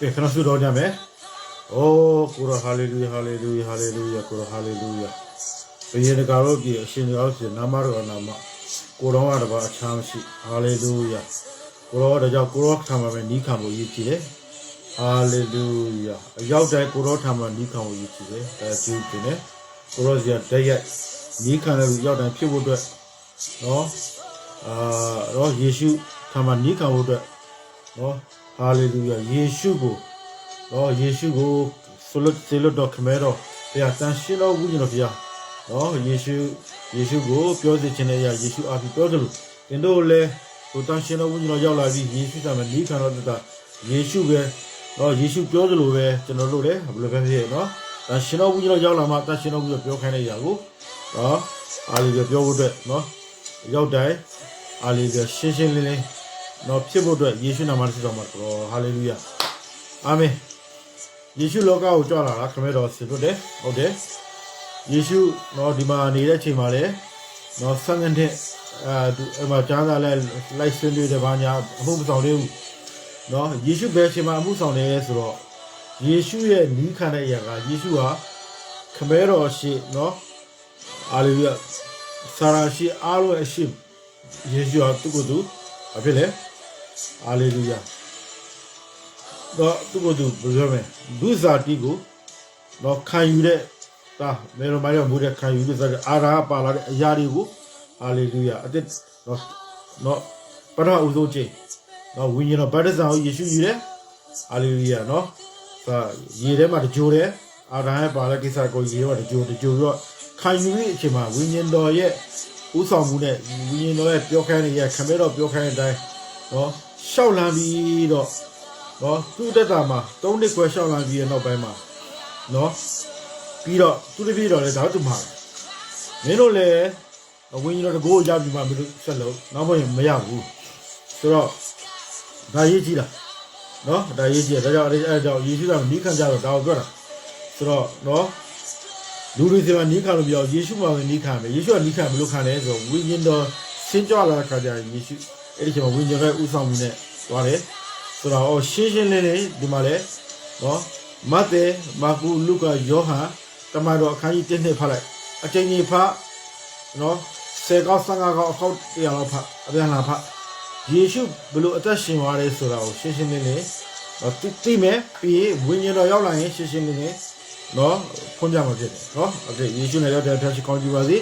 ကဲခဏဆုတော်ကြမယ်။အိုးကိုရဟာလေလုယာဟာလေလုယာဟာလေလုယာကိုရဟာလေလုယာ။ဘုရားတကားတော့ပြည်အရှင်တော်ရှင်နာမတော်နာမကိုတော်ကတပါအချမ်းရှိဟာလေလုယာ။ကိုတော်တော့ကိုရောထာမှာပဲနီးခံဖို့ရည်ကြည်တယ်။ဟာလေလုယာ။အရောက်တိုင်းကိုရောထာမှာနီးခံဖို့ရည်ကြည်တယ်။ဒါကျူးတင်တယ်။ကိုရောစီကတည့်ရက်နီးခံတဲ့လူရောက်တိုင်းဖြစ်ဖို့အတွက်နော်တော့ယေရှုထာမှာနီးခံဖို့အတွက်နော်ဟာလေလုယာယေရှုကိုနော်ယေရှုကိုဆိုလို့တော့ခမဲတော့ဘုရားတန်ရှင်းတော်ဝိညာဉ်တော်ဘုရားနော်ယေရှုကိုပြောစေခြင်းနဲ့ယေရှုအားဖြင့်ပြောတယ်လို့တင်တို့လည်းဟိုတန်ရှင်းတော်ဝိညာဉ်တော်ရောက်လာပြီးယေရှုသာမနီးခံတော်တာယေရှုပဲနော်ယေရှုပြောတယ်လို့ပဲကျွန်တော်တို့လည်းဘယ်လိုပဲဖြစ်နော်တန်ရှင်းတော်ဝိညာဉ်တော်ရောက်လာမှတန်ရှင်းတော်ဝိညာဉ်ပြောခိုင်းတဲ့ຢာကိုနော်အားလေးပြောဖို့အတွက်နော်ရောက်တိုင်းအားလေးရှင်းရှင်းလင်းလင်းနော်ဖြစ်ဖို့အတွက်ယေရှုနာမနဲ့ဆုတောင်းပါတော့ဟာလေလုယာအာမင်ယေရှုလောကကိုကြွလာတာခမဲတော်ဆင်လို့တယ်ဟုတ်တယ်ယေရှုနော်ဒီမှာနေတဲ့ချိန်မှာလေနော်ဆန်းတဲ့အဲ့မှာကြားသားလဲလိုက်ဆွေးနွေးတဲ့ဘာညာအမှုမဆောင်သေးဘူးနော်ယေရှုပဲချိန်မှာအမှုဆောင်တယ်ဆိုတော့ယေရှုရဲ့နီးခံတဲ့အရာကယေရှုဟာခမဲတော်ရှိနော်ဟာလေလုယာဆာရာရှိအားလုံးအရှိယေရှုဟာသူ့ကိုယ်သူဘာဖြစ်လဲဟာလေလုယာတော့သူ့ကိုယ်သူဘယ်လိုမလဲလူစားတီကိုတော့ခံယူတဲ့ဒါမေရိုမိုင်းရမှုတဲ့ခံယူတဲ့အာရာပါလာတဲ့အရာတွေကိုဟာလေလုယာအသက်တော့ပထမဦးဆုံးချိန်တော့ဝိညာဉ်တော်ဗတ္တဇာကိုယေရှုယူတယ်ဟာလေလုယာနော်ဒါရေထဲမှာတကြိုတယ်အာရာရဲ့ပါလာကိစ္စကိုရေထဲမှာတကြိုပြီးတော့ခံယူတဲ့အချိန်မှာဝိညာဉ်တော်ရဲ့ဥဆောင်မှုနဲ့ဝိညာဉ်တော်ရဲ့ပြောခိုင်းတဲ့ခမဲတော်ပြောခိုင်းတဲ့အတိုင်းနော်ရှောက်လန်းပြီးတော့နော်သူ့တက်တာမှာ3နှစ်ခွဲရှောက်လန်းပြီးတဲ့နောက်ပိုင်းမှာနော်ပြီးတော့သူတပည့်တော်လည်းဒါတူမှာမင်းတို့လည်းဝိညာဉ်တော်တကိုးရပြီမှမလို့ဆက်လို့နောက်ပိုင်းမရဘူးဆိုတော့ဒါရေးကြည့်တာနော်ဒါရေးကြည့်ဒါကြောင့်အဲကြောင့်ယေရှုကနီးခံကြတော့ဒါကိုပြောတာဆိုတော့နော်လူတွေစီမှာနီးခံလို့ပြောယေရှုမှာနီးခံမယ်ယေရှုကနီးခံဘယ်လိုခံလဲဆိုတော့ဝိညာဉ်တော်ဆင်းကြွလာတဲ့ခါကျရင်ယေရှုအဲ့ဒီချိန်မှာဝိညာဉ်ရဲ့ဥဆောင်မှုနဲ့သွားတယ်ဆိုတော့ရှင်းရှင်းလင်းလင်းဒီမှာလဲနော်မဿဲမာကုလုကာယောဟန်တမန်တော်အခန်းကြီး1နှစ်ဖတ်လိုက်အချိန်ကြီးဖတ်နော်10ကောက်15ကောက်အခေါက်100လောက်ဖတ်အပြန်လာဖတ်ယေရှုဘယ်လိုအသက်ရှင်သွားလဲဆိုတာကိုရှင်းရှင်းလင်းလင်းနော်သိမယ်ပြီးဝိညာဉ်တော်ရောက်လာရင်ရှင်းရှင်းလင်းလင်းနော်ဖွင့်ပြမှာဖြစ်တယ်နော်โอเคယေရှုနဲ့ရောက်တဲ့ဖျက်ရှိကောင်းကြည့်ပါစေ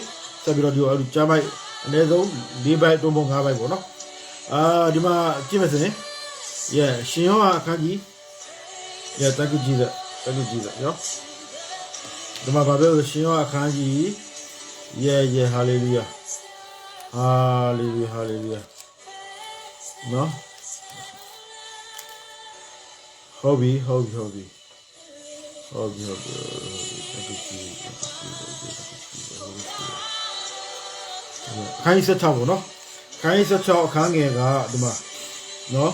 ဆက်ပြီးတော့ဒီအဲ့ဒီကြားပိုက်အနည်းဆုံး4ဘိုက်3ဘုံ5ဘိုက်ပေါ့နော်ဒီမှာကြည့်မယ်ဆိုရင်ရှင်ယောဟန်အခန်းကြီးthank you Jesus နော်ဒီမှာဘာပြောလဲရှင်ယောဟန်အခန်းကြီးhallelujahနော်ဟုတ်ပြီခိုင်းစချောက်ပေါ့နော်ခိုင်းစချောက်အခန်းငယ်ကဒီမှာနော်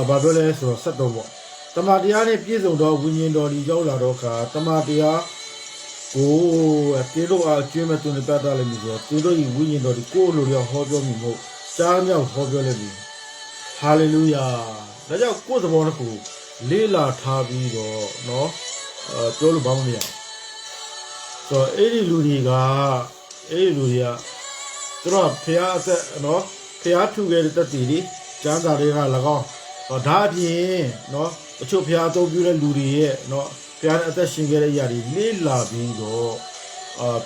ဘာပြောလဲဆိုတော့73ပေါ့တမန်တရားနဲ့ပြည့်စုံသောဝိညာဉ်တော်ဒီရောက်လာတော့ခါတမန်တရားကိုတေတို့အကျွေးမဲ့သူနဲ့ပတ်သက်လိမ့်မည်ဆိုတော့တေတို့ဤဝိညာဉ်တော်ဒီကိုလိုလျောက်ဟောပြောမိမို့ကြားမြောက်ဟောပြောလိမ့်မည်ဟာလေလုယာဒါကြောင့်ကိုယ်သဘောတစ်ခုလေးလာထားပြီးတော့နော်ပြောလို့ဘာမှမရဆိုတော့အဲ့ဒီလူတွေကသူတို့ဖျားအသက်နော်ဖျားထူခဲ့တဲ့တက်တီတွေကျမ်းစာတွေက၎င်းဒါအပြင်နော်အချို့ဖျားအသုံးပြုတဲ့လူတွေရဲ့နော်ဖျားအသက်ရှင်ခဲ့တဲ့အရာတွေလေးလာပြီးတော့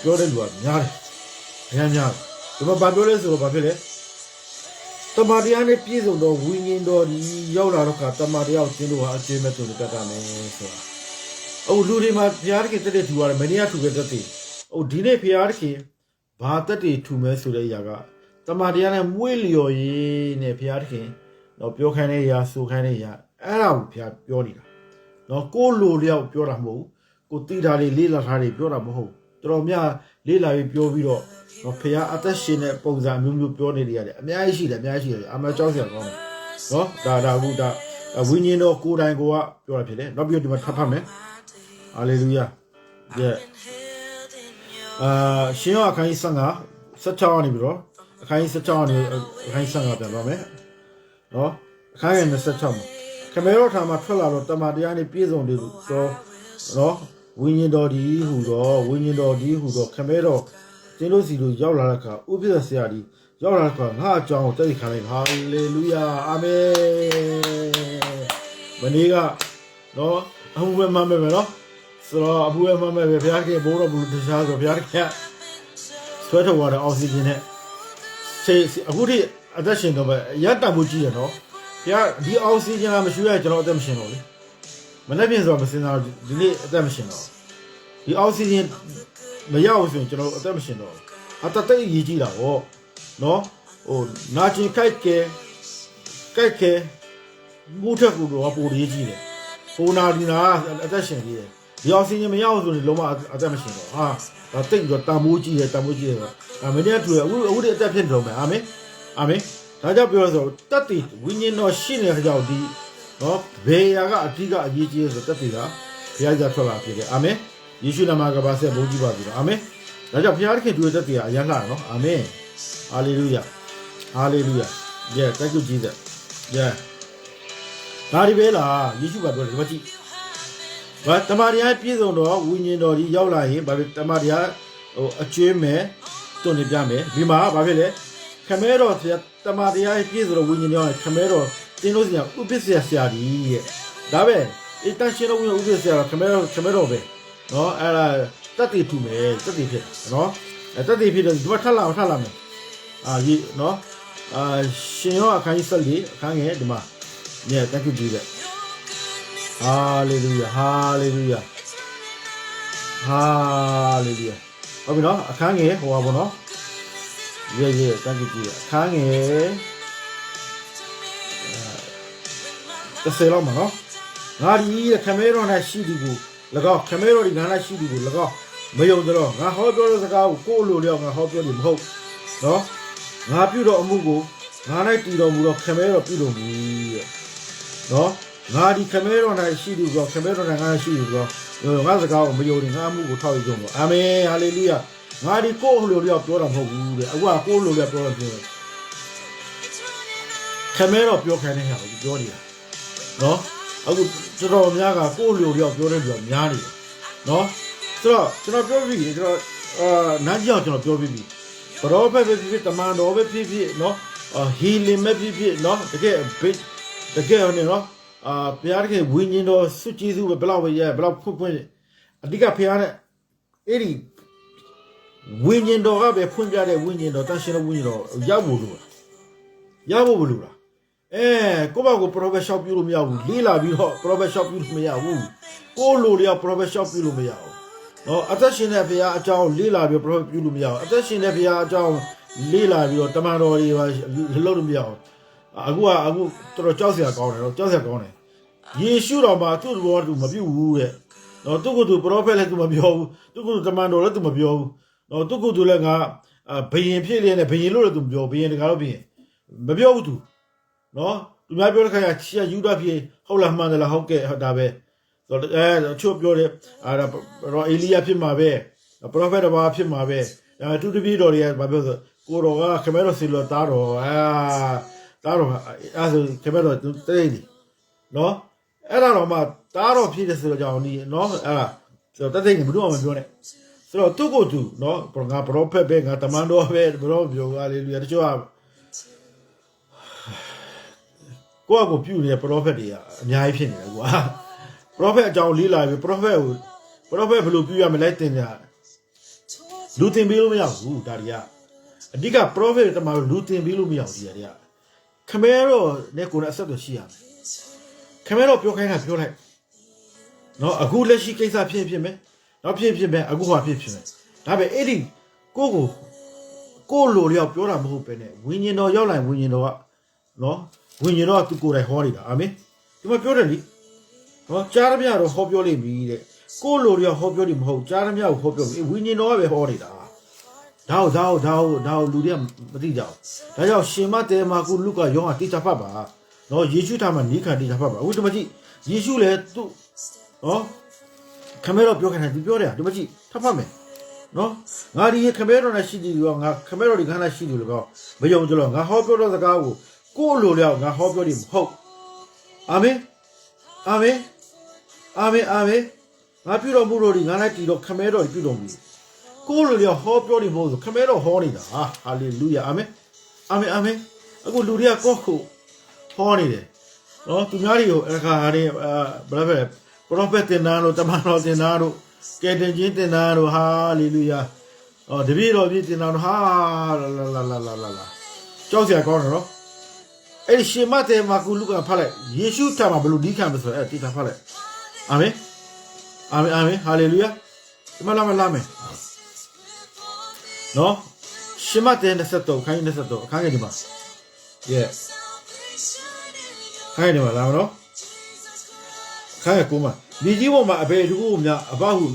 ပြောတဲ့လူကများတယ်အများများဒီမှာဘာပြောလဲဆိုတော့ဘာဖြစ်လဲတမန်တရားနဲ့ပြည့်စုံသောဝိညာဉ်တော်ဒီရောက်လာတော့ကတမန်တရားကိုကျင်းလို့ဟာအကျဉ်းမဲ့သူတွေတက်တာမယ်ဆိုတာအခုလူတွေမှာဖျားတခင်တက်တဲ့ထူရတယ်မနေ့ကထူခဲ့တက်တယ်ဒီနေ့ဖျားတခင်ဘာတက်တွေထူမဲဆိုတဲ့အရာကတမန်တရားနဲ့မွေးလျော်ရေးနဲ့ဖျားတခင်တော့ပြောခိုင်းတဲ့အရာဆိုခိုင်းတဲ့အရာအဲ့ဒါကိုဖျားပြောနေတာနော်ကိုလိုလျောက်ပြောတာမဟုတ်ဘူးကိုတိတာတွေလေးလာထားတွေပြောတာမဟုတ်တော်တော်များလေးလာပြီးပြောပြီးတော့ဖျားအသက်ရှင်တဲ့ပုံစံမျိုးမျိုးပြောနေရတယ်အများကြီးရှိတယ်အမှကြောက်စရာကောင်းတယ်နော်ဒါအခုဒါဝိညာဉ်တော်ကိုယ်တိုင်ကိုကပြောတာဖြစ်တယ်နောက်ပြီးတော့ဒီမှာထပ်ဖတ်မယ်ဟာလေလုယာရှင်ယောဟန်အခန်းကြီး16ကနေပြီးတော့အခန်းကြီး16ကနေအခန်းကြီး15ပြန်သွားမယ်နော်အခန်းငယ်26မှာခ ခမဲတော်ထာမှာထွက်လာတော့တမန်တရားနဲ့ပြည့်စုံတယ်လို့နော်ဝိညာဉ်တော်ဒီဟူတော့ခမဲတော်ကျင်းလို့စီလို့ရောက်လာတဲ့အခါဥပ္ပဒဆရာကြီးရောက်လာတဲ့အခါငါအကြောင်းကိုသိခံလိုက်ဟာလေလုယာအာမင်မနေ့ကနော်အမှုပဲမှတ်မယ်နော်ဆိုတော့အမှုပဲမှတ်မယ်ဘုရားခင်ဘိုးတော်ဘုရားဆိုဘုရားခင်ဆွဲထုတ်သွားတဲ့အောက်ဆီဂျင်နဲ့အခုထိအသက်ရှင်တော့ပဲရတမှုကြီးရနော်ဘုရားဒီအောက်ဆီဂျင်ကမရှိရကျွန်တော်အသက်မရှင်တော့လေမနေ့ပြင်ဆိုမစင်တော့ဒီနေ့အသက်မရှင်တော့ဒီအောက်ဆီဂျင်မရအောင်ဆိုရင်ကျွန်တော်အသက်မရှင်တော့အတတိတ်ရည်ကြီးတာဗောနော်ဟိုနာကျင်ခိုက်ခဲမူထက်ကူတော့ပိုရေးကြီးတယ်ပိုနာဒီနာအသက်ရှင်ကြီးတယ်ဒီအောက်ဆီဂျင်မရအောင်ဆိုရင်လုံးဝအသက်မရှင်တော့ဟာဒါတိတ်တော့တန်မိုးကြီးတယ်ဆိုဒါမင်းတို့ကအခုဒီအသက်ဖြစ်တော့မယ်အာမင်ဒါကြောင့်ပြောဆိုတတ်တည်ဝိညာဉ်တော်ရှိနေတဲ့ကြောင့်ဒီနော်ဘေယာကအဓိကအရေးကြီးဆိုတတ်တည်ကဘုရားကြားထွက်လာဖြစ်တယ်အာမင်ယေရှုနာမကပါဆက်ဘုန်းကြီးပါပြီတော့အာမင်ဒါကြောင့်ဘုရားခင်တွေ့တတ်တယ်အရန်လာနော်အာမင်ဟာလေလုယာ yeah thank you Jesus yeah ဒါဒီပဲလားယေရှုပါပြောတယ်ဒီမှာကြည့်ဘာတမန်တော်ပြည့်စုံတော့ဝိညာဉ်တော်ကြီးရောက်လာရင်ဘာဖြစ်တမန်တော်ဟိုအကျွေးမယ်တွန်းနေပြမယ်ဒီမှာဘာဖြစ်လဲခမဲတော်တမန်တော်ပြည့်စုံတော့ဝိညာဉ်တော်ခမဲတော်တင်းလို့စရာဥပ္ပစ္စယဆရာကြီးရဲ့ဒါပဲအတန်ရှင်တော်ဝိညာဉ်ဥပ္ပစ္စယခမဲတော်ပဲနော်အဲ့ဒါတတ်တည်ထူမယ်တတ်တည်ဖြစ်နော်တတ်တည်ဖြစ်တော့ဒီမှာထပ်လာမယ်ဒီနော်ရှင်ရောအခန်းကြီး14အခန်းငယ်ဒီမှာ yeah thank you Jesus hallelujah ဟုတ်ပြီနော်အခန်းငယ်ဟိုပါဘောနော် yeah thank you Jesus အခန်းငယ်30လောက်မှာနော်ငါဒီခမဲတော်နဲ့ရှိသည်ကို၎င်းခမဲတော်ဒီငါနဲ့ရှိသည်ကို၎င်းမယုံတော့ငါဟောပြောတဲ့စကားကိုကိုယ်လိုလျောက်ငါဟောပြောလို့မဟုတ်နော်ငါပြုတော်အမှုကိုငါ၌တည်တော်မူတော့ခမဲတော်ပြုတော်မူရဲ့နော်ငါဒီခမဲတော်၌ရှိသည်ကိုခမဲတော်၌ငါရှိသည်ကိုငါစကားကိုမယုံရင်ငါအမှုကိုထောက်ရကြုံတော့အာမင်ဟာလေလုယာငါဒီကိုယ်လိုလျောက်ပြောတာမဟုတ်ဘူးတဲ့အခုကကိုယ်လိုလျောက်ပြောတာပြောခမဲတော်ပြောခိုင်းတဲ့ဟာကိုပြောနေတာနော်အခုတော်တော်များကကိုယ်လိုလျောက်ပြောတဲ့လူကများနေတယ်နော်ဆိုတော့ကျွန်တော်ပြောပြီးကျွန်တော်နန်းကြောင်ကျွန်တော်ပြောပြီးပြီဘရောဖက်ပဲဖြစ်တမန်တော်ပဲဖြစ်နော်ဟီလင်ပဲဖြစ်နော်တကယ်နေနော်ဘုရားတကယ်ဝိညာဉ်တော်စွတ်ကျေးဇူးပဲဘလောက်ပဲရဘလောက်ဖွင့်အဓိကဘုရားနဲ့အဲ့ဒီဝိညာဉ်တော်ကပဲဖွင့်ပြတဲ့ဝိညာဉ်တော်တန်ရှင်တဲ့ဝိညာဉ်တော်ရောက်ဖို့လို့လားကိုယ့်ဘာကို prophet shop ပြုလို့မရဘူးလေးလာပြီးတော့ prophet shop ပြုလို့မရဘူးကိုယ်လိုလျောက် prophet shop ပြုလို့မရဘူးနော်အသက်ရှင်တဲ့ဘုရားအကြောင်းလေးလာပြီး prophet ပြုလို့မရဘူးအသက်ရှင်တဲ့ဘုရားအကြောင်းလေးလာပြီးတော့တမန်တော်တွေပါလုပ်လို့မရဘူးအခုတော်တော်ကြောက်စရာကောင်းတယ်နော်ကြောက်စရာကောင်းတယ်ယေရှုတော်မှာသူ့ဘောသူမပြုတ်ဘူးတဲ့နော်သူ့ကိုယ်သူ prophet လည်းသူမပြောဘူးသူ့ကိုယ်သူတမန်တော်လည်းသူမပြောဘူးနော်သူ့ကိုယ်သူလည်းငါဘယင်ဖြစ်လျက်နဲ့ဘယင်လို့လည်းသူမပြောဘယင်တကားလို့ဘယင်မပြောဘူးသူနော်သူများပြောတဲ့ခါကျချီယူဒဖြစ်ဟုတ်လားမှန်တယ်လားဟုတ်ကဲ့ဒါပဲဆိုတော့ချို့ပြောတယ်တော့အေလိယဖြစ်မှာပဲပရောဖက်တော်ဘာဖြစ်မှာပဲသူတပည့်တော်တွေကဘာပြောဆိုကိုတော်ကခမဲတော်စီလောတားတော်အဲ့ဆိုခမဲတော်တိတ်တယ်နော်အဲ့ဒါတော့မှတားတော်ဖြစ်တယ်ဆိုတော့ကြောင့်ဒီနော်အဲ့ဒါဆိုတော့တိတ်နေဘယ်တော့မှမပြောနဲ့ဆိုတော့သူ့ကိုသူနော်ငါပရောဖက်ပဲငါတမန်တော်ပဲဘယ်တော့ပြောဟာလေလူရတချို့ကကိုယ့်အကိုပြုနေတဲ့ prophet တွေကအများကြီးဖြစ်နေတယ်ကွာ prophet အကြောင်းလေးလာပြီ prophet ဘယ်လိုပြုရမလဲတင်ပြလူတင်ပေးလို့မရဘူးဒါတွေကအဓိက prophet တမန်လူတင်ပေးလို့မရဘူးဒီတွေကခမဲတော့နဲ့ကိုယ်နဲ့အဆက်အသွယ်ရှိရမယ်ခမဲတော့ပြောခိုင်းတာပြောလိုက်နော်အခုလက်ရှိကိစ္စဖြစ်မယ်နောက်ဖြစ်မယ်အခုဟာဖြစ်မယ်ဒါပဲအဲ့ဒီကိုလိုလျောက်ပြောတာမဟုတ်ပဲနဲ့ဝိညာဉ်တော်ရောက်လာဝိညာဉ်တော်ကနော်ဝိညာဉ်တော်ကသူကိုယ်တိုင်ဟောနေတာအာမင်ဒီမှာပြောတယ်လေဟောကြားရမြတော့ဟောပြောလိမ့်ပြီတဲ့ကိုလိုတွေဟောပြောတယ်မဟုတ်ကြားရမြကိုဟောပြောပြီဝိညာဉ်တော်ကပဲဟောနေတာဒါလူတွေကမသိကြဘူးဒါကြောင့်ရှင်မတဲမာကုလုကာယောဟန်တိကျဖတ်ပါနော်ယေရှုထားမှာနိခန်တိကျဖတ်ပါအခုဒီမှာကြည့်ယေရှုလည်းသူ့နော်ခမဲတော်ပြောခိုင်းတယ်သူပြောတယ်ဒီမှာကြည့်ထပ်ဖတ်မယ်နော်ငါဒီခမဲတော်နဲ့ရှိတယ်ကောငါခမဲတော်ဒီခန်းနဲ့ရှိတယ်လို့ကောမယုံကြလို့ငါဟောပြောတဲ့စကားကိုကိုယ်လိုလျောက်ငါဟောပြောတယ်မဟုတ်အာမင် အာမင်အာမင်အာမင်ငါပြုတော်မူတော်ဒီငါလိုက်တည်တော့ခမဲတော်ပြုတော်မူကိုလိုလျောဟောပြောနေမဟုတ်ဆိုခမဲတော်ဟောနေတာဟာလေလုယာအာမင်အာမင်အာမင်အခုလူတွေကကော့ခုဟောနေတယ်နော်သူများတွေကိုအခါဟာနေဘယ်လိုပဲပရောဖက်တင်နာတို့တမန်တော်တင်နာတို့ကယ်တင်ခြင်းတင်နာတို့ဟာလေလုယာတပည့်တော်ပြည့်တင်နာတို့ဟာလာကြောက်စရာကောင်းတယ်နော်အဲ့ဒီရှင်မတ်တဲ့မာကုလူကဖတ်လိုက်ယေရှုထံမှာဘယ်လိုဒီခံမဆိုအဲ့တိတာဖတ်လိုက်အာမင်အာမင်အာမင်ဟာလေလုယာဒီမှာလာမယ်နော်ရှင်မတ်တဲ့23ခိုင်း23အခန်းငယ်ဒီမှာ yes ခိုင်းတယ်မလားနော်ခိုင်းကူမဒီကြီးပေါ်မှာအဘယ်တကူများအဘဟု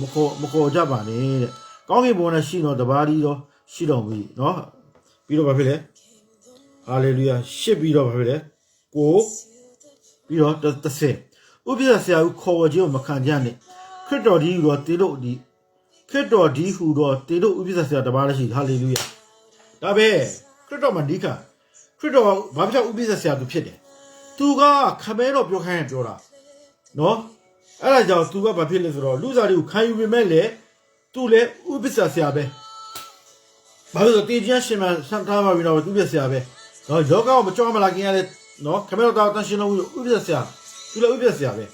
မခေါ်ကြပါနဲ့တဲ့ကောင်းကင်ဘုံနဲ့ရှိတော်တပါးဒီတော့ရှိတော်မူနော်ပြီးတော့ဘာဖြစ်လဲဟာလေလုယာရှစ်ပြီးတော့ဘာဖြစ်လဲကိုပြီးတော့30ဥပ္ပဇ္ဇဆရာဦးခေါ်ဝခြင်းကိုမခံကြနဲ့ခရစ်တော်ဒီဟူတော့တေတို့ဒီခရစ်တော်ဒီဟူတော့တေတို့ဥပ္ပဇ္ဇဆရာတပါးလည်းရှိဟာလေလုယာဒါပဲခရစ်တော်မှာဒီကခရစ်တော်ဘာဖြစ်ဥပ္ပဇ္ဇဆရာသူဖြစ်တယ်သူကခမဲတော်ပြောခိုင်းရင်ပြောတာနော်အဲ့ဒါကြောင့်သူကဘာဖြစ်လဲဆိုတော့လူစားတွေကိုခံယူပေမဲ့လေသူလည်းဥပ္ပဇ္ဇဆရာပဲဘာလို့လဲတေခြင်းရှင်မဆန်ထားပါပြီတော့ဥပ္ပဇ္ဇဆရာပဲနော်ယောဂကိုမကြောက်မလာခင်ရတဲ့နော်ခမဲတော်တော်တန်ရှင်လုံးဥပ္ပဇ္ဇဆရာသူလည်းဥပ္ပဇ္ဇဆရာပဲ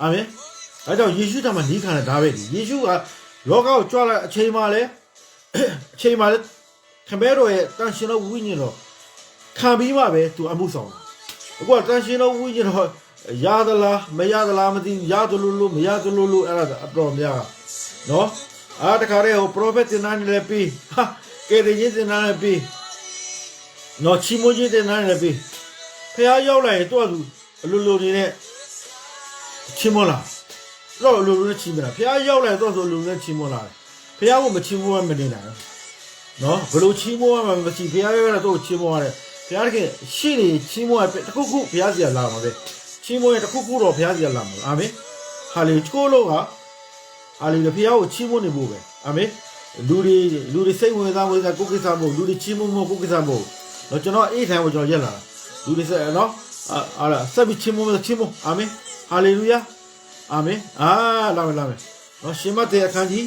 အာမင်အဲကြောင့်ယေရှုတမန်ဒီခံတဲ့ဒါပဲယေရှုကယောဂကိုကြွလာအချိန်မှလည်းခမဲတော်ရဲ့တန်ရှင်လုံးဝိညာဉ်တော်ခံပြီးမှပဲသူအမှုဆောင်တာအခုကတန်ရှင်လုံးဝိညာဉ်တော်ရသလားမရသလားမသိဘူးရတယ်လို့မရတယ်လို့အဲ့ဒါအတော်များနော်တခါတည်းဟိုပရောဖက်တင်နာနေလည်းပြီးကဲတဲ့တင်နာလည်းပြီးနော်ချီမိုးကြီးတင်နာလည်းပြီးဖះရောက်လာရင်တော့သူအလိုလိုနေတဲ့ချီမိုးလာတော့အလိုလိုနဲ့ချီမလားဖះရောက်လာရင်တော့ဆိုအလိုလိုနဲ့ချီမိုးလာတယ်ဖះကမချီမိုးမနေနိုင်နော်ဘလို့ချီမိုးမှမချီဖះရောက်လာတော့ချီမိုးရတယ်ဖះကရှိနေချီမိုးတခုခုဖះစီလာမှာပဲချီမိုးရတခုခုတော့ဖះစီလာမှာအာမင်ဟာလေချိုးလို့ကဟာလေဖះကိုချီမိုးနေဖို့ပဲအာမင်လူတွေစိတ်ဝင်စားကိုကိစ္စမို့လူတွေချီမိုးကိုကိစ္စမို့တော့ကျွန်တော်အေးထိုင်ကိုကျွန်တော်ရက်လာလူတွေဆက်နော်အာဆက်ပြီးချီမိုးအာမင်ဟာလေလုယာအာမင်လာမယ်နော်ရှင်မတ်တဲ့အခန်းကြီး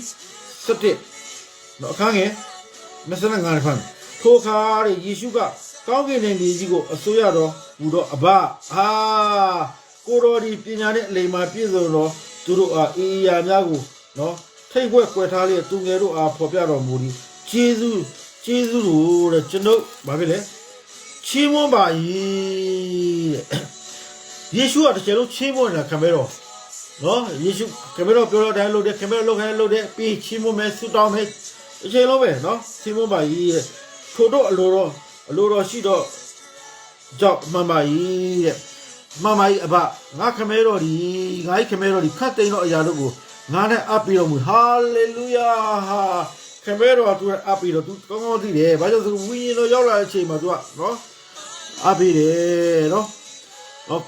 17နော်အခန်းငယ်25ဖန်ထိုအခါယေရှုကကောင်းကင်နဲ့မြေကြီးကိုအစိုးရတော်ဟူတော့အဘကိုတော်ဒီပညာနဲ့အလိမ္မာပြည့်စုံတော်သူတို့အားအေးရာများကိုနော်ထိတ်ခွက်ကွယ်ထားလျက်သူငယ်တို့အားဖော်ပြတော်မူသည်ကျေးဇူးတို့တဲ့ကျွန်တော်ဘာဖြစ်လဲချီးမွမ်းပါ၏တဲ့ယေရှုကတကယ်လို့ချီးမွမ်းနေတာခံမဲတော့နော်ယေရှုခံမဲတော့ပြောတော့တိုင်းလို့တဲ့ခံမဲတော့လုပ်တဲ့ပြီးချီးမွမ်းမယ်ဆုတောင်းမယ်အချိန်လုံးပဲနော်ချီးမွမ်းပါ၏တဲ့ထို့တော့အလိုတော်ရှိတော့ကြောက်မှန်ပါ၏တဲ့မှန်ပါ၏အဘငါခံမဲတော့ဒီငါ့ခံမဲတော့ဒီခတ်သိမ်းတော့အရာတို့ကိုငါနဲ့အပ်ပြီးတော်မူဟာလေလုယာခမဲတော်သူအပ်ပြီးတော့သူကောင်းကောင်းသိတယ်ဘာကြောင့်ဆိုဝိညာဉ်တော်ရောက်လာတဲ့အချိန်မှာသူကနော်အပ်ပြီးတယ်နော်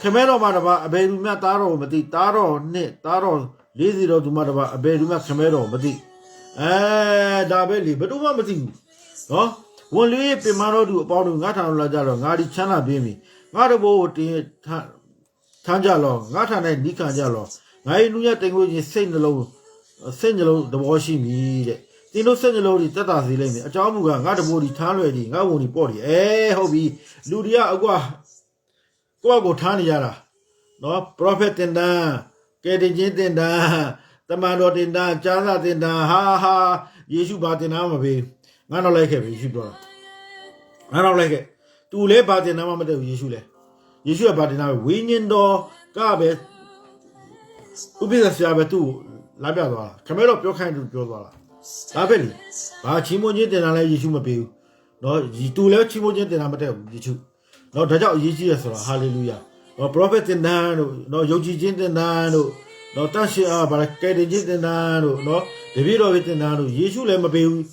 ခမဲတော်မှာတပါအဘယ်သူမှတားတော်မသိတားတော်နဲ့တားတော်40တော်သူမှတပါအဘယ်သူမှခမဲတော်မသိဒါပဲလေဘယ်သူမှမသိဘူးနော်ဝန်လေးပင်မတော်သူအပေါင်းတို့ငါထံလာကြတော့ငါဒီချမ်းသာပြင်းပြီငါတို့ဘို့တင်ထမ်းကြလောငါထံနဲ့နိခံကြလောငါရဲ့လူရတိမ်ကိုချင်းစိတ်နှလုံးသဘောရှိပြီတဲ့တင်းတို့စိတ်နှလုံးတွေတက်တာစေလိမ့်မယ်အကြောင်းမူကငါတဘိုးဒီထားလွယ်ဒီငါဝန်ဒီပေါ့ဒီဟုတ်ပြီလူတွေကအကွာကိုယ့်ကိုထားနေရတာနော်ပရောဖက်တင်တန်းကယ်တင်ခြင်းတင်တန်းတမန်တော်တင်တန်းကြားစာတင်တန်းဟာယေရှုဘာတင်တန်းမပေးငါတော့လိုက်ခဲ့ပြီယေရှုပြောတာငါတော့လိုက်ခဲ့သူလည်းဘာတင်တန်းမှမတည့်ဘူးယေရှုကဘာတင်တန်းဝိညာဉ်တော်ကပဲဥပ္ပဇ္ဇဆရာပဲသူ့လာပြသွားတာခမဲတော့ပြောခိုင်းသူပြောသွားတာဒါပဲလေဘာချီးမွမ်းခြင်းတင်တာလဲယေရှုမပေးဘူးနော်သူလည်းချီးမွမ်းခြင်းတင်တာမတည့်ဘူးယေရှုနော်ဒါကြောင့်အရေးကြီးရဆိုတာဟာလေလုယာနော်ပရောဖက်တင်တန်းတို့နော်ယုံကြည်ခြင်းတင်တန်းတို့နော်တန်ရှင်းဘာလဲကယ်တင်ခြင်းတင်တန်းတို့နော်တပည့်တော်ပဲတင်တန်းတို့ယေရှုလည်းမပေးဘူး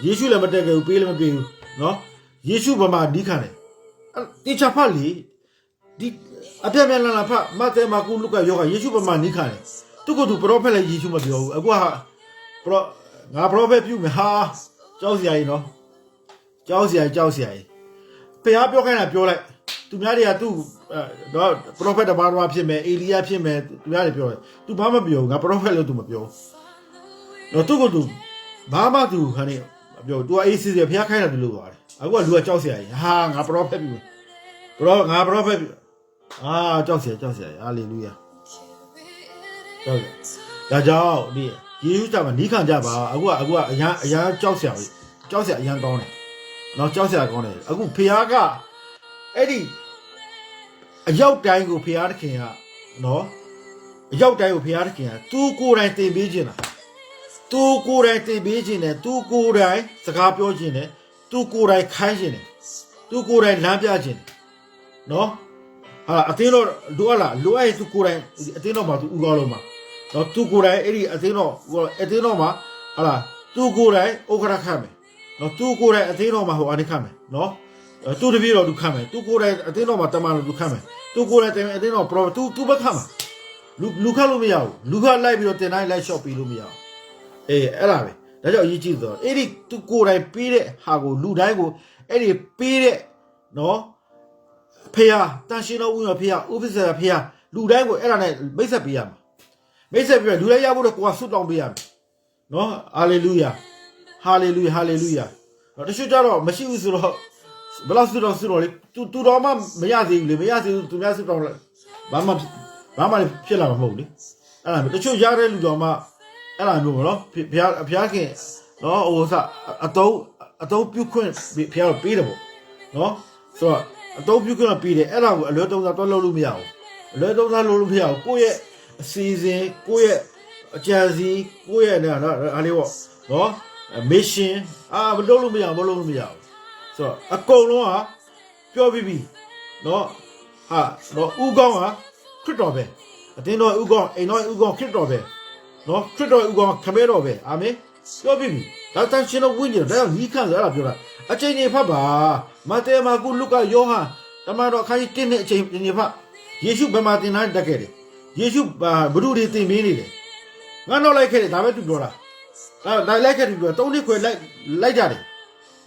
ယေရှုလည်းမတက်ခဲ့ဘူးပေးလည်းမပေးဘူးနော်ယေရှုဗမာဒီခံတယ်တိချဖတ်လေဒီအပြည့်မြန်လာဖတ်မဿဲမာကုလုကယောဂယေရှုဗမာနိခံတယ်သူကသူပရောဖက်လည်းယေရှုမပြောဘူးအခုဟာငါပရောဖက်ပြုမယ်ဟာကြောက်စရာကြီးနော်ကြောက်စရာကြီးဖះပြောခိုင်းတာပြောလိုက် သူများတွေကသူ့တော့ prophet တပါးတော့ဖြစ်မယ်အေလီယာဖြစ်မယ်သူများတွေပြောတယ် तू ဘာမှပြောငါ prophet လို့ तू မပြောတော့သူ့ကို तू ဘာမှ तू ခါနေပြော तू အေးစစ်စစ်ဖျားခိုင်းတယ်လို့ပြောတယ်အခုကလူကကြောက်เสียကြီးဟာငါ prophet ပြီငါ prophet အာကြောက်เสียဟာလေလုယာဒါကြောင့်ဒီယေရှုတာမှာနီးခံကြပါအခုကအရန်ကြောက်เสียအရန်ကောင်းတယ်နော်ကြောက်เสียကောင်းတယ်အခုဖျားကအဲ့ဒီအရောက်တိုင်းကိုဖျားသခင်ကနော်အရောက်တိုင်းကိုဖျားသခင်ကသူကိုယ်တိုင်တင်ပေးခြင်းလားသူကိုယ်တိုင်တင်ပေးခြင်းနဲ့သူကိုယ်တိုင်စကားပြောခြင်းနဲ့သူကိုယ်တိုင်ခိုင်းခြင်းနဲ့သူကိုယ်တိုင်လမ်းပြခြင်းနော်ဟာအတင်းတော့လိုအပ်လားလိုအပ်ရင်သူကိုယ်တိုင်အတင်းတော့မှသူဥကောင်းလို့မှာနော်သူကိုယ်တိုင်အဲ့ဒီအတင်းတော့မှာဟာလားသူကိုယ်တိုင်ဥက္ခရခတ်မယ်နော်သူကိုယ်တိုင်အတင်းတော့မှာဟိုအနေခတ်မယ်နော်သူတပည့်တော်သူခတ်မယ်သူကိုယ်တိုင်အတင်းတော့မှာတမန်တော်သူခတ်မယ်သူကိုယ်တိုင်အတင်းတော့ pro သူဘက်ခတ်မှာလူခတ်လို့မရဘူးလူခတ်လိုက်ပြီးတော့တင်တိုင်းလိုက် shop ပြီးလို့မရဘူးအေးအဲ့ဒါပဲဒါကြောင့်အရေးကြီးဆိုတော့အဲ့ဒီသူကိုယ်တိုင်ပေးတဲ့ဟာကိုလူတိုင်းကိုအဲ့ဒီပေးတဲ့နော်ဖေဟာတန်ရှင်းတော်ဦးတော်ဖေဟာဥပ္ပစေဖေဟာလူတိုင်းကိုအဲ့ဒါနဲ့မိတ်ဆက်ပေးရမှာမိတ်ဆက်ပြီးလူတိုင်းရဖို့တော့ကိုယ်ကဆွတ်တောင်းပေးရမယ်နော်ဟာလေလုယာတော့တချို့ကြတော့မရှိဘူးဆိုတော့ဘလောက်ဆွတ်တော့လေသူတော်မှမရသေးဘူးလေမရသေးဘူးသူများဆွတ်တောင်းလိုက်ဘာမှဖြစ်လာမှာမဟုတ်လေအဲ့ဒါတချို့ရတဲ့လူတော်မှအဲ့လိုမျိုးနော်ဘုရားခင်နော်ဟိုစအတုံးပြုခွင့်ဘုရားပေးတယ်ပေါ့နော်ဆိုတော့အတုံးပြုခွင့်ပေးတယ်အဲ့ဒါကိုအလွယ်တုံးစားတော့လုပ်လို့မရဘူးအလွယ်တုံးစားလုပ်လို့မရဘူးကိုယ့်ရဲ့အစီအစဉ်ကိုယ့်ရဲ့အကြံစီကိုယ့်ရဲ့နော်အားလေးပေါ့နော် mission မလုပ်လို့မရဘူးဆိုတော့အကုန်လုံးကပြောပြီးပြီနော်ဟာနော်ဥကောင်းကခရစ်တော်ပဲအတင်းတော်ဥကောင်းအိမ်တော်ဥကောင်းခရစ်တော်ပဲနော်ခရစ်တော်ဥကောင်ခမဲတော်ပဲအာမင်ပြောပြီဒါတန်ရှင်တော်ဝိညာဉ်ဒါနီးခန့်ဆိုအဲ့ဒါပြောတာအချိန်ကြီးဖတ်ပါမဿဲမာကုလုကာယောဟန်တမန်တော်အခန်းကြီး1နဲ့အချိန်ကြီးဖတ်ယေရှုဘယ်မှာသင်တိုင်းတက်ခဲ့တယ်ယေရှုဘုရုတွေသင်ပေးနေတယ်ငါတော့လိုက်ခဲ့တယ်ဒါပဲသူပြောတာဒါလိုက်ခဲ့တယ်ပြော3နှစ်ခွဲလိုက်ကြတယ်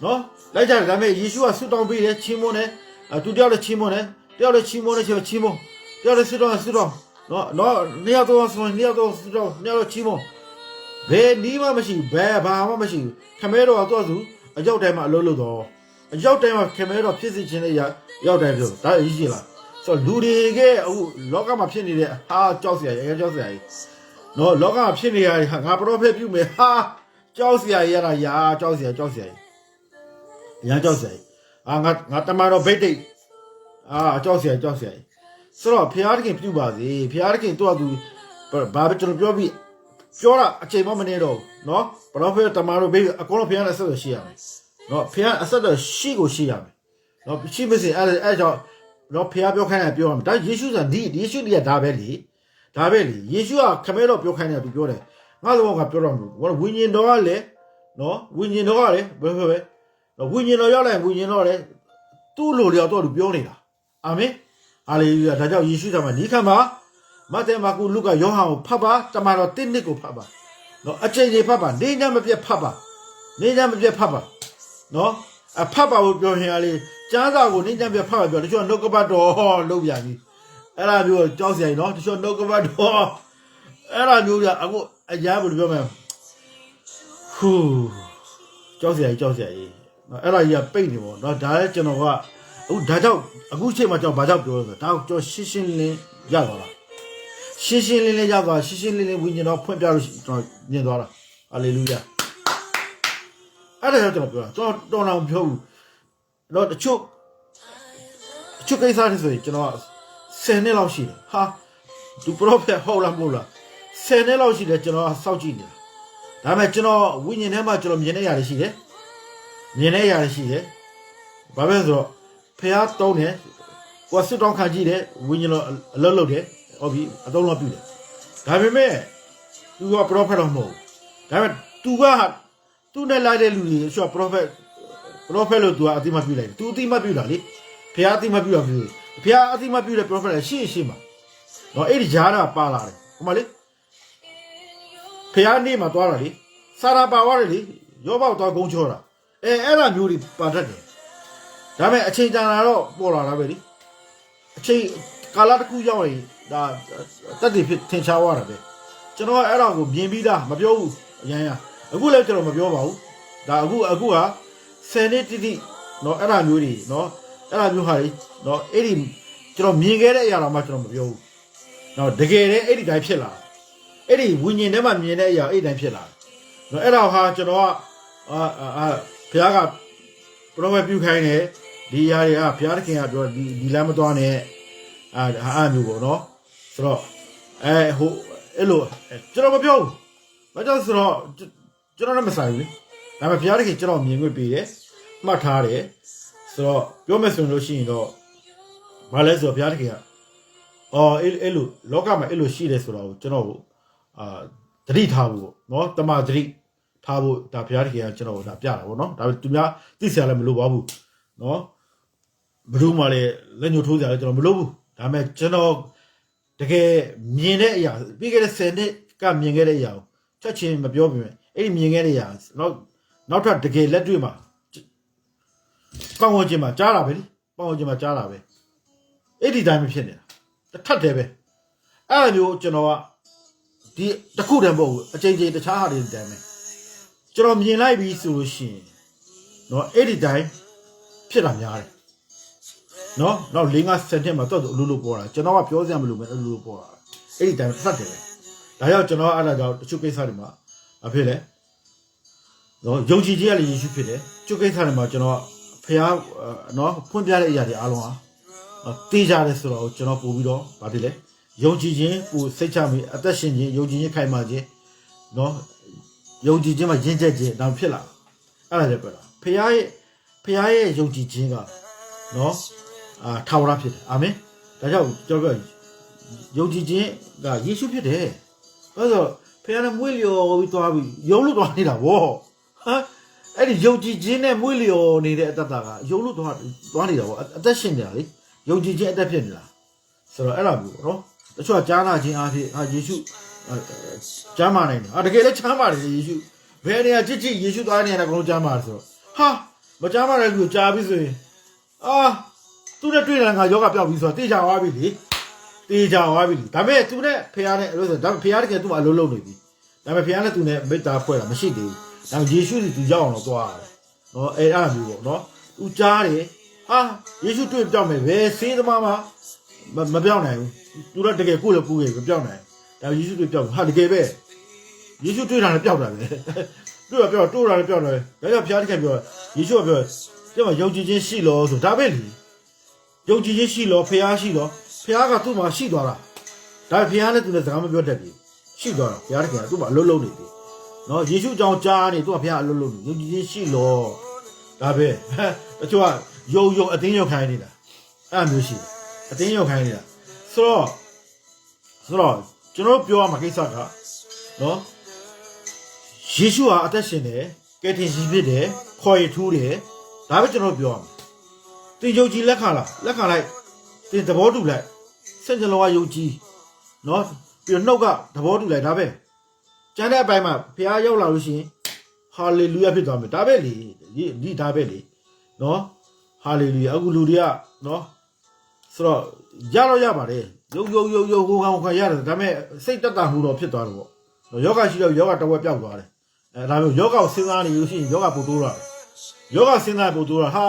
နော်လိုက်ကြတယ်ဒါပေမဲ့ယေရှုကဆွတောင်းပေးတယ်ချင်းမွန်းတယ်သူတယောက်လည်းချင်းမွန်းတယ်တယောက်လည်းချင်းမွန်းတယ်ချင်းမွန်းတယောက်လည်းဆွတောင်းနော်နေရာတော့ဆိုနေရာတော့ချီမဘယ်နီးမှမရှိဘယ်ဘာမှမရှိခမဲတော်ကတော့သူအကြောက်တိုင်းမှာအလုပ်လုပ်တော့အကြောက်တိုင်းမှာခမဲတော်ဖြစ်စီခြင်းနဲ့ရောက်တိုင်းပြောဒါအရေးကြီးလားဆိုတော့လူတွေကအခုလောကမှာဖြစ်နေတဲ့ဟာကြောက်စရာကြီးနော်လောကမှာဖြစ်နေရဟာငါပရောဖက်ပြုမယ်ဟာကြောက်စရာကြီးရတာယာကြောက်စရာကြီးငါတမန်တော်ဗိတ်တိတ်ကြောက်စရာကြီးဆိုတော့ဖျားတခင်ပြုပါစေဖျားတခင်သူ့အတူဘာပဲကျွန်တော်ပြောပြီးပြောတာအချိန်မှမနေတော့နော်ဘလော့ဖက်တမန်တော်ဘေးအကုန်လုံးဖျားနဲ့ဆက်ရှိရမယ်နော်ဖျားအဆက်တော့ရှိရမယ်နော်ရှိမစင်အဲ့ကြောင့်နော်ဖျားပြောခိုင်းတယ်ပြောရမယ်ဒါယေရှုဆိုတာဒီယေရှုတည်းကဒါပဲလေယေရှုကခမဲတော့ပြောခိုင်းတယ်သူပြောတယ်ငါ့လောကပြောတော့မလို့ဝိညာဉ်တော်ကလည်းနော်ဝိညာဉ်တော်ကလည်းဘယ်ပဲနော်ဝိညာဉ်တော်ရောက်လိုက်ဝိညာဉ်တော်လည်းသူ့လိုလျောက်တော့သူပြောနေတာအာမင်ဟာလေလုယာဒါကြောင့်ယေရှုဆောင်မှာနီးခံပါမဿဲမာကုလုကာယောဟန်ကိုဖတ်ပါတမန်တော်1နှစ်ကိုဖတ်ပါနော်အချိန်ကြီးဖတ်ပါနေညမပြတ်ဖတ်ပါနော်ဖတ်ပါလို့ပြောရင်လေကျမ်းစာကိုနေညမပြတ်ဖတ်ပါပြောတချို့နှုတ်ကပတ်တော်လုပ်ပြန်ပြီအဲ့ဒါမျိုးကြောက်စရာကြီးနော်တချို့နှုတ်ကပတ်တော်အဲ့ဒါမျိုးကအခုအရာဘယ်လိုပြောမလဲဟူးကြောက်စရာကြီးနော်အဲ့ဒါကြီးကပိတ်နေပေါ့နော်ဒါလည်းကျွန်တော်ကအခုဒါကြောင့်အခုချိန်မှာကျွန်တော်ဘာကြောင့်ပြောလဲဆိုတော့ဒါကျွန်တော်ရှင်းလင်းရသွားတာရှင်းလင်းရသွားရှင်းလင်းဝိညာဉ်တော်ဖွင့်ပြလို့ကျွန်တော်မြင်သွားတာဟာလေလုယာအဲ့ဒါကြောင့်ကျွန်တော်ပြောတာကျွန်တော်တော်ပြောဘူးတော့တချို့ကိစ္စတွေဆိုရင်ကျွန်တော်10နှစ်လောက်ရှိတယ်ဟာသူပရောဖက်ဟုတ်လားမဟုတ်လား10နှစ်လောက်ရှိတယ်ကျွန်တော်စောင့်ကြည့်နေတာဒါပေမဲ့ကျွန်တော်ဝိညာဉ်ထဲမှာကျွန်တော်မြင်နေရတယ်ရှိတယ်ဘာပဲဆိုတော့ဖះတုံးတယ်ကိုယ်စစ်တောင်းခံကြည့်တယ်ဝိညာဉ်တော်အလုပ်လုပ်တယ်ဟုတ်ပြီအသုံးတော့ပြုတယ်ဒါပေမဲ့သူက prophet တော့မဟုတ်ဒါပေမဲ့သူကသူနဲ့လိုက်တဲ့လူတွေဆို prophet လို့သူကအတိမပြုလိုက်တယ်သူအတိမပြုတာလေဖះအတိမပြုတာဖះအတိမပြုတဲ့ prophet လည်းရှေ့မှာတော့အဲ့ဒီဂျာတာပါလာတယ်ဟိုမှာလေဖះနေ့မှာသွားတာလေစာရာပါသွားတယ်လေရောဘောက်သွားဂုံချောတာအဲ့ဒါမျိုးတွေပါတတ်တယ်ဒါပေမဲ့အချိန်ကြာလာတော့ပေါ်လာတာပဲလေ ချိန်ကာလတစ်ခုရောက်ရင်ဒါတက်တည်ဖြစ်ထင်ရှားသွားတာပဲကျွန်တော်အဲ့ဒါကိုမြင်ပြီးသားမပြောဘူးအရင်အခုလည်းကျွန်တော်မပြောပါဘူးဒါအခုက10နှစ်တိတိเนาะအဲ့ဒါမျိုးတွေเนาะအဲ့ဒါမျိုးဟာတွေเนาะအဲ့ဒီကျွန်တော်မြင်ခဲ့တဲ့အရာတော့မှကျွန်တော်မပြောဘူးเนาะတကယ်တည်းအဲ့ဒီတိုင်းဖြစ်လာအဲ့ဒီဝิญဉ်ထဲမှာမြင်တဲ့အရာအဲ့ဒီတိုင်းဖြစ်လာเนาะအဲ့ဒါဟာကျွန်တော်ကဘုရားကပရောဖက်ပြုခိုင်းတယ်ဒီအရာတွေကဘုရားသခင်ကပြောဒီလမ်းမသွားနဲ့အားမျိုးပေါ့နော်ဆိုတော့ဟိုအဲ့လိုကျွန်တော်မပြောဘူးဘာကြောင့်ဆိုတော့ကျွန်တော်လည်းမဆိုင်ဘူးလေဒါပေမဲ့ဘုရားသခင်ကျွန်တော်မြင်ခွင့်ပေးတယ်မှတ်ထားတယ်ဆိုတော့ပြောမယ်ဆိုလို့ရှိရင်တော့ဘာလဲဆိုတော့ဘုရားသခင်ကအဲ့လိုလောကမှာအဲ့လိုရှိတယ်ဆိုတော့ကျွန်တော်ကိုသတိထားဖို့ပေါ့နော်တမသတိထားဖို့ဒါဘုရားသခင်ကကျွန်တော်ကိုဒါပြတာပေါ့နော်ဒါပေမဲ့သူများသိစရာလည်းမလိုပါဘူးနော်ဘယ်သူမှလည်းလက်ညှိုးထိုးစရာလည်းကျွန်တော်မလုပ်ဘူးဒါပေမဲ့ကျွန်တော်တကယ်မြင်တဲ့အရာပြီးခဲ့တဲ့10နှစ်ကမြင်ခဲ့တဲ့အရာကိုချက်ချင်းမပြောပြမယ်အဲ့ဒီမြင်ခဲ့တဲ့အရာနောက်ထပ်တကယ်လက်တွေ့မှာပတ်ဝန်းကျင်မှာကြားတာပဲလေပတ်ဝန်းကျင်မှာကြားတာပဲအဲ့ဒီတိုင်းမဖြစ်နေတာတစ်ထပ်တယ်ပဲအဲ့လိုမျိုးကျွန်တော်ကဒီတစ်ခုတည်းမဟုတ်ဘူးအချိန်ချင်းတခြားဟာတွေတည်းပဲကျွန်တော်မြင်လိုက်ပြီဆိုလို့ရှိရင်နော်အဲ့ဒီတိုင်းဖြစ်တာများတယ်နော်နောက်5-10နှစ်မှာတော့အလိုလိုပေါ်တာကျွန်တော်ကပြောစရာမလိုပဲအလိုလိုပေါ်တာအဲ့ဒီတိုင်းသတ်တယ်ပဲဒါကြောင့်ကျွန်တော်အဲ့ဒါကြောင့်တချို့ကိစ္စတွေမှာအဖြစ်လဲနော်ယုံကြည်ခြင်းကလည်းယေရှုဖြစ်တယ်ချို့ကိစ္စတွေမှာကျွန်တော်ဖះနော်ဖွင့်ပြတဲ့အရာတွေအားလုံးဟာတေးကြတယ်ဆိုတော့ကျွန်တော်ပို့ပြီးတော့ဗာဖြစ်လဲယုံကြည်ခြင်းကိုစိတ်ချမိအသက်ရှင်ခြင်းယုံကြည်ခြင်းခိုင်မာခြင်းနော်ယုံကြည်ခြင်းမှာရင့်ကျက်ခြင်းဒါဖြစ်လာအဲ့ဒါလည်းပြောတာဖះရဲ့ယုံကြည်ခြင်းကနော်ထာဝရဖြစ်တယ်အာမင်ဒါကြောင့်ကျွန်တော်ယုံကြည်ခြင်းကယေရှုဖြစ်တယ်ဘာလို့ဖះနဲ့မွေးလျော်ပြီးသွားပြီးယုံလို့သွားနေတာဗောဟမ်အဲ့ဒီယုံကြည်ခြင်းနဲ့မွေးလျော်နေတဲ့အတ္တကယုံလို့သွားနေတာဗောအသက်ရှင်နေတာလေယုံကြည်ခြင်းအသက်ဖြစ်နေတာဆိုတော့အဲ့ဒါမျိုးနော်တချို့ကကြားနာခြင်းအားဖြင့်ယေရှုကြားမနိုင်တယ်တကယ်လည်းကြားပါတယ်ယေရှုဘယ်နေရာကြည့်ယေရှုသွားနေရတာကိုကြားမှာဆိုတော့ဟာမကြားမတဲ့လူကြားပြီဆိုရင်သူနဲ့တွေ့တယ်ငါယောဂပျောက်ပြီဆိုတော့တေချာသွားပြီလေတေချာသွားပြီလေဒါပေမဲ့သူနဲ့ဖះနဲ့အဲ့လိုဆိုဒါဖះတကယ်သူ့မှာအလုံးလုံးနေပြီဒါပေမဲ့ဖះနဲ့သူနဲ့မေတ္တာဖွဲ့တာမရှိသေးဘူးဒါယေရှုစီသူရောက်အောင်တော့သွားတယ်နော်အဲ့ဒါမျိုးပေါ့နော်သူကြားတယ်ဟာယေရှုတွေ့ပြောက်မယ်ပဲဆေးသမားမှာမပြောက်နိုင်ဘူးသူတော့တကယ်ကိုယ်လည်းပူခဲ့မပြောက်နိုင်ဒါယေရှုတွေ့ပြောက်ဟာတကယ်ပဲယေရှုတွေ့တာလည်းပြောက်တာပဲတွေ့တာပြောက်တိုးတာလည်းပြောက်တယ်ဒါကြောင့်ဖះတကယ်ပြောယေရှုကပြောကျမယုံကြည်ခြင်းရှိလို့ဆိုဒါပဲလေယုံကြည်ခြင်းရှိလို့ဖះရှိလို့ဖះကသူ့မှာရှိသွားတာဒါဖះနဲ့သူနဲ့စကားမပြောတတ်ဘူးရှိသွားတာဖះတကယ်သူ့မှာအလုံးလုံးနေပြီနော်ယေရှုကြောင့်ကြားနေသူကဖះအလုံးလုံးနေယုံကြည်ခြင်းရှိလို့ဒါပဲတချို့ကယုံအတင်းရောက်ခိုင်းနေတာအဲ့မျိုးရှိတယ်အတင်းရောက်ခိုင်းနေတာဆိုတော့ကျွန်တော်ပြောရမှာကိစ္စကနော်ယေရှုဟာအသက်ရှင်တယ်ကယ်တင်ရှင်ဖြစ်တယ်ခေါ်ရထူးတယ်ဒါပဲကျွန်တော်ပြောရမှာတင်ယုံကြည်လက်ခံလိုက်တင်သဘောတူလိုက်စင်ကြလောကယုံကြည်နော်ပြီးတော့နှုတ်ကသဘောတူလိုက်ဒါပဲကျန်တဲ့အပိုင်းမှာဘုရားရောက်လာလို့ရှိရင်ဟာလေလုယာဖြစ်သွားမယ်ဒါပဲလေဒီဒါပဲလေနော်ဟာလေလုယာအခုလူတွေကနော်ဆိုတော့ရပါတယ်ယုံဟိုကောင်ခါရတယ်ဒါပေမဲ့စိတ်တက်တာမှုတော့ဖြစ်သွားတယ်ပေါ့ယောဂရှိတော့ယောဂတဝက်ပြောက်သွားတယ်ဒါမျိုးယောဂကိုစဉ်းစားနေလို့ရှိရင်ယောဂပို့တိုးတာယောဂစဉ်းစားပို့တိုးတာဟာ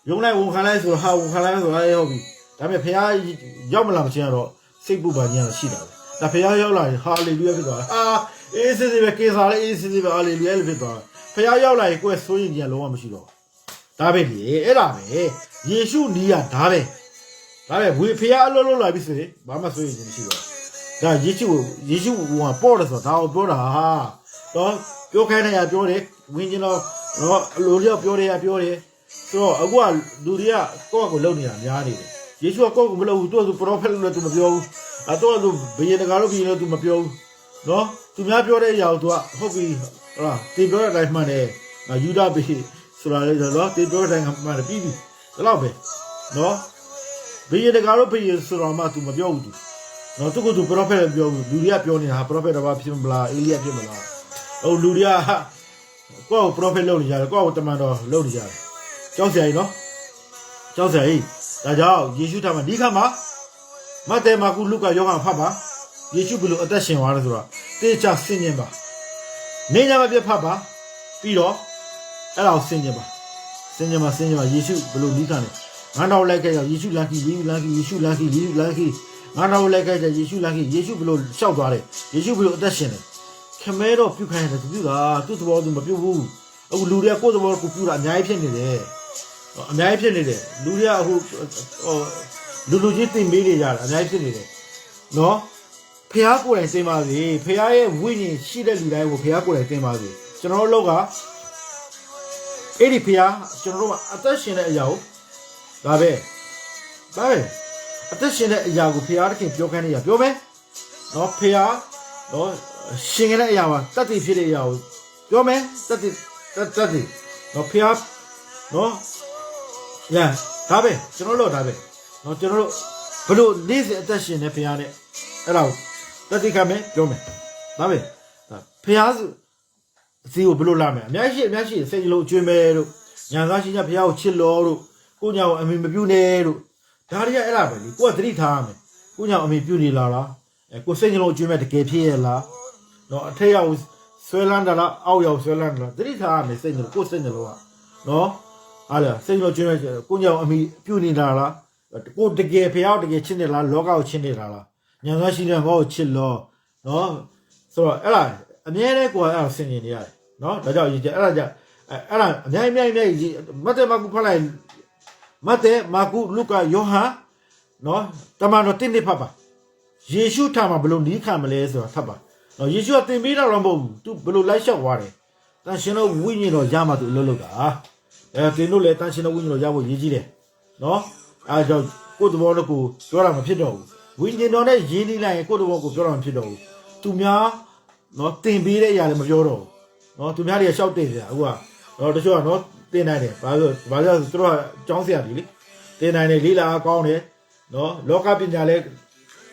ယုံလိုက်ဝန်ခံလိုက်ဆိုတော့ဟာဝန်ခံလိုက်ဆိုတော့ဟုတ်ပြီဒါပေမဲ့ဖះရောက်မလာမချင်းတော့စိတ်ပူပါခြင်းတော့ရှိတာပဲဒါဖះရောက်လာရင်ဟာလေလုယာဖြစ်သွားတာအေးစစ်စစ်ပဲကေစာလေးအေးစစ်စစ်ပဲဟာလေလုယာဖြစ်သွားတာဖះရောက်လာရင်ကိုယ်ဆိုရင်ကြလုံးဝမရှိတော့ဒါပဲလေအဲ့ဒါပဲယေရှုနီးရဒါပဲဝေဖះအလုံးလုံးလာပြီဆိုရင်ဘာမှဆိုရင်မရှိတော့ဒါယေရှုကပေါ်တယ်ဆိုတော့ဒါကိုပြောတာဟာတော့ပြောခိုင်းနေရပြောတယ်ဝင်းကျင်တော့လိုလျောက်ပြောတယ်ဆိုတော့အခုကလူတွေကကိုယ့်ကိုလုံနေတာများနေတယ်ယေရှုကကိုယ့်ကိုမလုံဘူးသူကပရောဖက်လို့လည်းသူမပြောဘူးတော့သူဘယင်တကာလို့ပြီးလို့သူမပြောဘူးနော်သူများပြောတဲ့အရာကိုသူကဟုတ်ပြီဟုတ်လားတင်ပြောတဲ့အတိုင်းမှန်တယ်ယူဒဘေဆိုတာလေနော်တင်ပြောတဲ့အတိုင်းမှန်တယ်ပြီးပြီဒါတော့ပဲနော်ဘယင်တကာလို့ပြီးဆိုတော့မှသူမပြောဘူးသူနော်သူကသူပရောဖက်လည်းပြောဘူးလူတွေကပြောနေတာပရောဖက်တော်ဘာဖြစ်မလားအေလိယဖြစ်မလားဟိုလူတွေကကိုယ့်ကိုပရောဖက်လုပ်နေကြတယ်ကိုယ့်ကိုတမန်တော်လုပ်နေကြတယ်ကြောက်စရာကြီးနော်ကြောက်စရာကြီး ဒါကြောင့်ယေရှုထံမှာဒီခါမှာမဿဲမာကုလုကာယောဟန်ဖတ်ပါယေရှုဘယ်လိုအသက်ရှင်သွားလဲဆိုတော့တေချာဆင်ခြင်ပါနေညာမပြတ်ဖတ်ပါပြီးတော့အဲ့ဒါကိုဆင်ခြင်ပါယေရှုဘယ်လိုဒီခါလဲငါတော်လိုက်ခဲ့ကြောင့်ယေရှုလမ်းခီယေရှုလမ်းခီယေရှုလမ်းခီယေရှုလမ်းခီငါတော်လိုက်ခဲ့ကြောင့်ယေရှုလမ်းခီယေရှုဘယ်လိုလျှောက်သွားလဲယေရှုဘယ်လိုအသက်ရှင်လဲခမဲတော့ပြုတ်ခိုင်းတယ်သူပြုတာသူ့သဘောသူမပြုတ်ဘူးအခုလူတွေကကိုယ့်သဘောကိုပြုတ်တာအများကြီးဖြစ်နေတယ်အများကြီးဖြစ်နေတယ်လူတွေကအခုလူချင်းတင်ပေးနေကြတာအများကြီးဖြစ်နေတယ်နော်ဖះကိုယ်တိုင်တင်ပါစေဖះရဲ့ဝိညာဉ်ရှိတဲ့လူတိုင်းကိုဖះကိုယ်တိုင်တင်ပါစေကျွန်တော်တို့လောက်ကအဲ့ဒီဖះကျွန်တော်တို့ကအသက်ရှင်တဲ့အရာကိုဒါပဲအသက်ရှင်တဲ့အရာကိုဖះတခင်ပြောခိုင်းနေရပြောမယ်နော်ဖះနော်ရှင်ခဲ့တဲ့အရာမှာတတ်တည်ဖြစ်တဲ့အရာကိုပြောမယ်တတ်တည်နော်ဖះနော်ရဒါပဲကျွန်တော်တို့ဒါပဲနော်ကျွန်တော်တို့ဘလို့နေ့စဉ်အသက်ရှင်နေဖះနဲ့အဲ့ဒါကိုတတိကမယ်ပြောမယ်ဒါပဲဖះစီကိုဘလို့လာမယ်အများရှိစိတ်လုံးကျွေးမယ်တို့ညာသားရှိကြဖះကိုချစ်လို့တို့ကိုညာကိုအမေမပြုနဲ့တို့ဒါတွေကအဲ့ဒါပဲလေကိုကသတိထားရမယ်ကိုညာအမေပြုနေလားကိုစိတ်လုံးကျွေးမယ်တကယ်ဖြစ်ရလားနော်အထက်ရောက်ဆွဲလန်းတာလားအောက်ရောက်ဆွဲလန်းတာလားသတိထားရမယ်စိတ်လုံးကိုစိတ်လုံးကနော်အားလားစိတ်လုံးကျွေးမယ်ကိုညာအမေပြုနေတာလားကိုတကယ်ဖះကိုတကယ်ချစ်နေလားလောကကိုချစ်နေတာလားညာသားရှိတဲ့ဘောကိုချစ်လို့နော်ဆိုတော့အဲ့ဒါအမြဲတမ်းကိုအဲ့ဒါဆင်ញင်နေရတယ်နော်ဒါကြောင့်အဲ့ဒါကြောင့်အဲ့ဒါအများကြီးမဿဲမာကုဖတ်လိုက်မဿဲမာကုလုကာယောဟန်နော်တမန်တော်တင်းနေဖတ်ပါယေရှုထံမှာဘယ်လိုနီးခံမလဲဆိုတာဖတ်ပါနော်ယေရှုကသင်ပေးတာတော့မဟုတ်ဘူးသူဘယ်လိုလိုက်လျှောက်သွားတယ်တန်ရှင်တော်ဝိညာဉ်တော်ရမှသူအလုပ်လုပ်တာသင်တို့လည်းတန်ရှင်တော်ဝိညာဉ်တော်ရဖို့ရည်ကြီးတယ်နော်အဲကြောင့်ကိုယ်သဘောတကူပြောတာမဖြစ်တော့ဘူးဝိညာဉ်တော်နဲ့ရင်းနှီးလိုက်ရင်ကိုယ်သဘောကိုပြောတာမဖြစ်တော့ဘူးသူများနော်သင်ပေးတဲ့အရာလည်းမပြောတော့ဘူးနော်သူများတွေကရှောက်တင်ကြအခုကတော့တချို့ကနော်တင်နိုင်တယ်ဘာလို့သူတို့ကကျောင်းဆရာကြီးလေတင်နိုင်တယ်လေးလာကောင်းတယ်နော်လောကပညာလည်း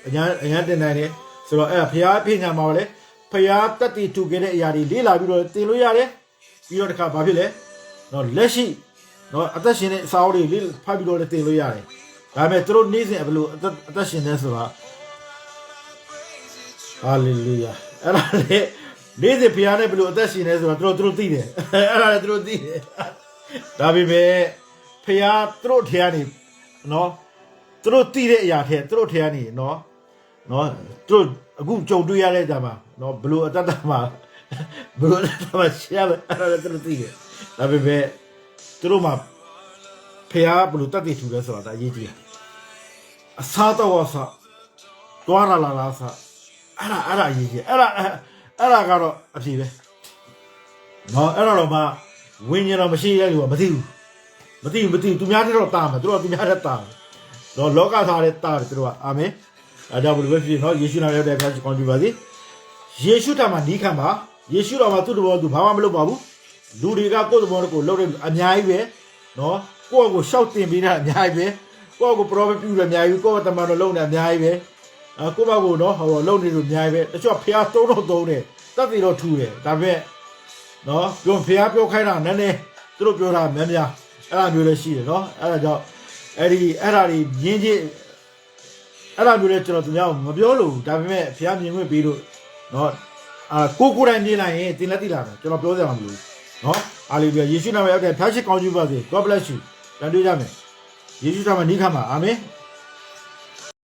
အញ្ញတင်နိုင်တယ်ဆိုတော့အဲ့ဒါဖျားပညာမှာလည်းဖျားတတ်တည်ထူခဲ့တဲ့အရာတွေလေးလာပြီးတော့တင်လို့ရတယ်ပြီးတော့တခါဘာဖြစ်လဲနော်လက်ရှိနော်အသက်ရှင်တဲ့အစာအုပ်တွေလေးဖတ်ပြီးတော့လည်းတင်လို့ရတယ်ဒါပေမဲ့သူတို့နေ့စဉ်ဘယ်လိုအသက်ရှင်နေဆိုတာဟာလေလုယာအဲ့ဒါလေနေ့စဉ်ဖျားနဲ့ဘယ်လိုအသက်ရှင်နေဆိုတာသူတို့သိတယ်အဲ့ဒါလည်းသူတို့သိတယ်ဒါပေမဲ့ဖျားသူတို့ထဲကနေနော်သူတို့သိတဲ့အရာထဲသူတို့ထဲကနေနော်သူတို့အခုကြုံတွေ့ရတဲ့ကြမှာနော်ဘယ်လိုအတ္တမှာရှင်းရမယ်အဲ့ဒါလည်းသူတို့သိတယ်ဒါပေမဲ့သူတို့မှာဖျားဘယ်လိုတတ်သိထူလဲဆိုတာဒါအရေးကြီးတယ်အစားတော့အစားတွားလာအစားအဲ့ဒါအရေးကြီးအဲ့ဒါကတော့အဖြစ်ပဲနော်အဲ့တော့မှဝိညာဉ်တော်မရှိတဲ့လူကမသိဘူးသူများတဲ့တော့တာမယ်သူတို့ကသူများတဲ့တာမယ်တော့လောကသားတဲ့တာတယ်သူတို့ကအာမင်အဲ့ဒါဘယ်လိုပဲဖြစ်နော်ယေရှုနာမတဲ့ဖခင်ကောင်းကြပါစေယေရှုထံမှာနီးခံပါယေရှုတော်မှာသူ့တော်သူဘာမှမလုပ်ပါဘူးလူတွေကကိုယ့်တော်ကိုလှုပ်တယ်အများကြီးပဲနော်ကိုယ့်ကိုရှောက်တင်ပေးတာအများကြီးပဲကိုယ့်ကို prophet ပြုတယ်အများကြီးကိုယ့်ကတမန်တော်လုပ်နေအများကြီးပဲကိုယ့်ဘက်ကိုနော်ဟောလုပ်နေလို့အများကြီးပဲတချို့ဖျားသုံးတယ်တတ်ပြီးတော့ထူတယ်ဒါပေမဲ့နော်ပြောဖျားပြောခိုင်းတာနည်းနည်းသူတို့ပြောတာများအဲ့ဒါမျိုးလည်းရှိတယ်နော်အဲ့ဒါကြောင့်အဲ့ဒါတွေရင်းချင်းအဲ့ဒါမျိုးလည်းကျွန်တော်သူများမပြောလို့ဒါပေမဲ့ဖျားမြင်ခွင့်ပြီးလို့နော်ကိုယ်တိုင်မြင်လိုက်ရင်တင်လက်တိလာတယ်ကျွန်တော်ပြောစရာမလိုဘူးနော်ဟာလေလုယာယေရှုနာမရဲ့ဖျားရှိကောင်းချီးပါစေ God bless you တန်တွေ့ကြမယ်ယေရှုနာမနီးခါမှာအာမင်